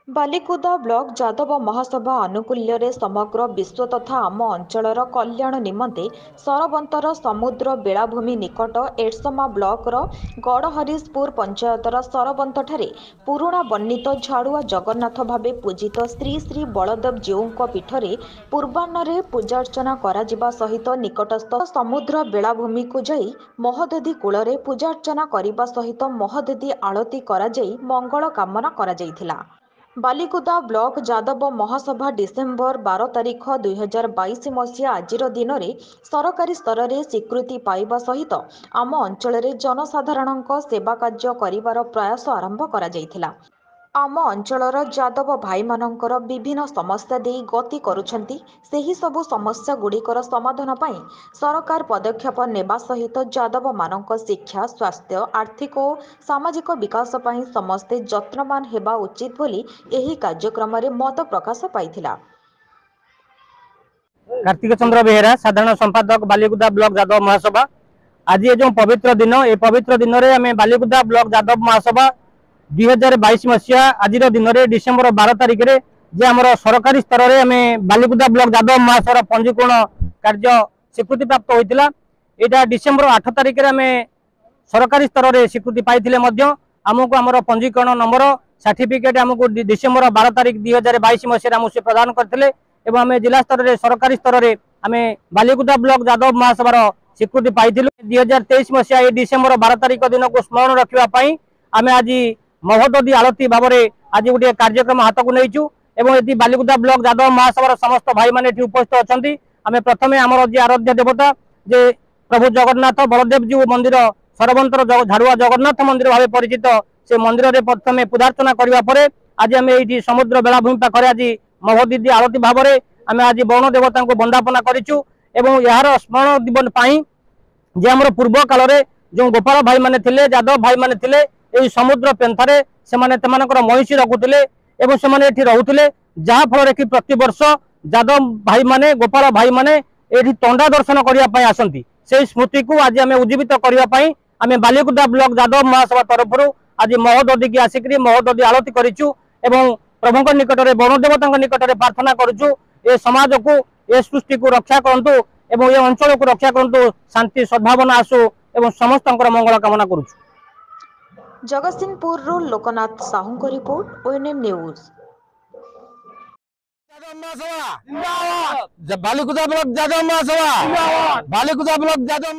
Balikuda block Yadav ମହାସଭା ଆନୁକୂଲ୍ୟରେ ସମଗ୍ର ବିଶ୍ୱ ତଥା ଆମ ଅଞ୍ଚଳର କଲ୍ୟାଣ ନିମନ୍ତେ ସରବନ୍ତର ସମୁଦ୍ର ବେଳାଭୂମି ନିକଟ ଏରସମା ବ୍ଲକର ଗଡ଼ହରିଶପୁର ପଞ୍ଚାୟତର ସରବନ୍ତଠାରେ ପୁରୁଣା ବର୍ଣ୍ଣିତ ଝାଡ଼ୁଆ ଜଗନ୍ନାଥ ଭାବେ ପୂଜିତ ଶ୍ରୀ ଶ୍ରୀ ବଳଦେବ ଜୀଉଙ୍କ ପୀଠରେ ପୂର୍ବାହ୍ନରେ ପୂଜାର୍ଚ୍ଚନା କରାଯିବା ସହିତ ନିକଟସ୍ଥ ସମୁଦ୍ର ବେଳାଭୂମିକୁ ଯାଇ ମହୋଦଧି କୂଳରେ ପୂଜାର୍ଚ୍ଚନା କରିବା ସହିତ ମହୋଦଧି ଆଳତି କରାଯାଇ ମଙ୍ଗଳ କାମନା କରାଯାଇଥିଲା। ବାଲିକୁଦା ବ୍ଲକ ଯାଦବ ମହାସଭା ଡିସେମ୍ବର 12 ତାରିଖ 2022 ମସିହା ଆଜିର ଦିନରେ ସରକାରୀ ସ୍ତରରେ ସ୍ୱୀକୃତି ପାଇବା ସହିତ ଆମ ଅଞ୍ଚଳରେ ଜନସାଧାରଣଙ୍କ ସେବା କାର୍ଯ୍ୟ କରିବାର ପ୍ରୟାସ ଆରମ୍ଭ କରାଯାଇଥିଲା। ଆମ ଅଞ୍ଚଳର ଯାଦବ ଭାଇମାନଙ୍କର ବିଭିନ୍ନ ସମସ୍ୟା ଦେଇ ଗତି କରୁଛନ୍ତି। ସେହି ସବୁ ସମସ୍ୟା ଗୁଡ଼ିକର ସମାଧାନ ପାଇଁ ସରକାର ପଦକ୍ଷେପ ନେବା ସହିତ ଯାଦବମାନଙ୍କ ଶିକ୍ଷା, ସ୍ୱାସ୍ଥ୍ୟ, ଆର୍ଥିକ ଓ ସାମାଜିକ ବିକାଶ ପାଇଁ ସମସ୍ତେ ଯତ୍ନବାନ ହେବା ଉଚିତ ବୋଲି ଏହି କାର୍ଯ୍ୟକ୍ରମରେ ମତ ପ୍ରକାଶ ପାଇଥିଲା। कार्तिक चंद्र बेहेरा साधारण संपादक बालिकुदा ब्लॉक जादव महासभा। आज ये जो पवित्र दिन ये पवित्र दिन में आम बालिकुदा ब्लॉक जादव महासभा 2022 मसीहा आज दिन में डिसेम्बर 12 तारिख में जे आम सरकारी स्तर में आम बालिकुदा ब्लॉक जादव महासभा पंजीकरण कार्य स्वीकृति प्राप्त होता। यहाँ डिसेम्बर 8 तारिख में आम सरकारी स्तर में स्वीकृति पाई आमको आम पंजीकरण नंबर सर्टिफिकेट आमको डिसेम्बर 12 तारिख 2022 मसीह आमको से प्रदान करते एवं आम जिला स्तर में सरकारी स्तर में आम बालिकुदा ब्लॉक जादव महासभार स्वीकृति पाई 2023 मसीहा डिसेम्बर 12 तारिख दिन को स्मरण रखापी आम आज महोदधि आलती भाव में आज गोटे कार्यक्रम हाथ को नहींचु एवं ये बालिकुदा ब्लॉक जादव महासभार समस्त भाई मैंने उपस्थित अच्छा। आम प्रथम आम आराध्य देवता जे प्रभु जगन्नाथ बलदेव जी मंदिर सरबंतर झाड़ुआ जगन्नाथ मंदिर भाव परिचित से मंदिर में प्रथम पूजार्चना करने आज आम ये समुद्र बेलाभूमि पाखे आज महोदधि आरती भाव में आम आज वर्ण देवता को वंदापना करूँ एवं यार स्मरण दिवन जे आम पूर्व काल में जो गोपाल भाई माने थिले जादव भाई माने थिले यही समुद्र पेंथारे से महिषी रखुले एवं से रोते जहाँ फल कि प्रति वर्ष जादव भाई माने गोपाल भाई माने ये तंडा दर्शन करने आसती से स्मृति को आज आम उज्जीवित करने आम बालिकुदा ब्लॉक जादव महासभा तरफ आज महोदधि की आसिक महोदधि आलती करूँ एवं प्रभु निकट में वर्ण देवता निकट में प्रार्थना करुचु ए समाज को ए सृष्टि को रक्षा करंतु एवं ये अंचल को रक्षा करंतु शांति सद्भावना आसु एवं समस्त मंगल कामना करुचु। जगतसिंहपुर लोकनाथ साहू को report ONM news. Balikuda block Jadav Mahasabha Balikuda block Jadav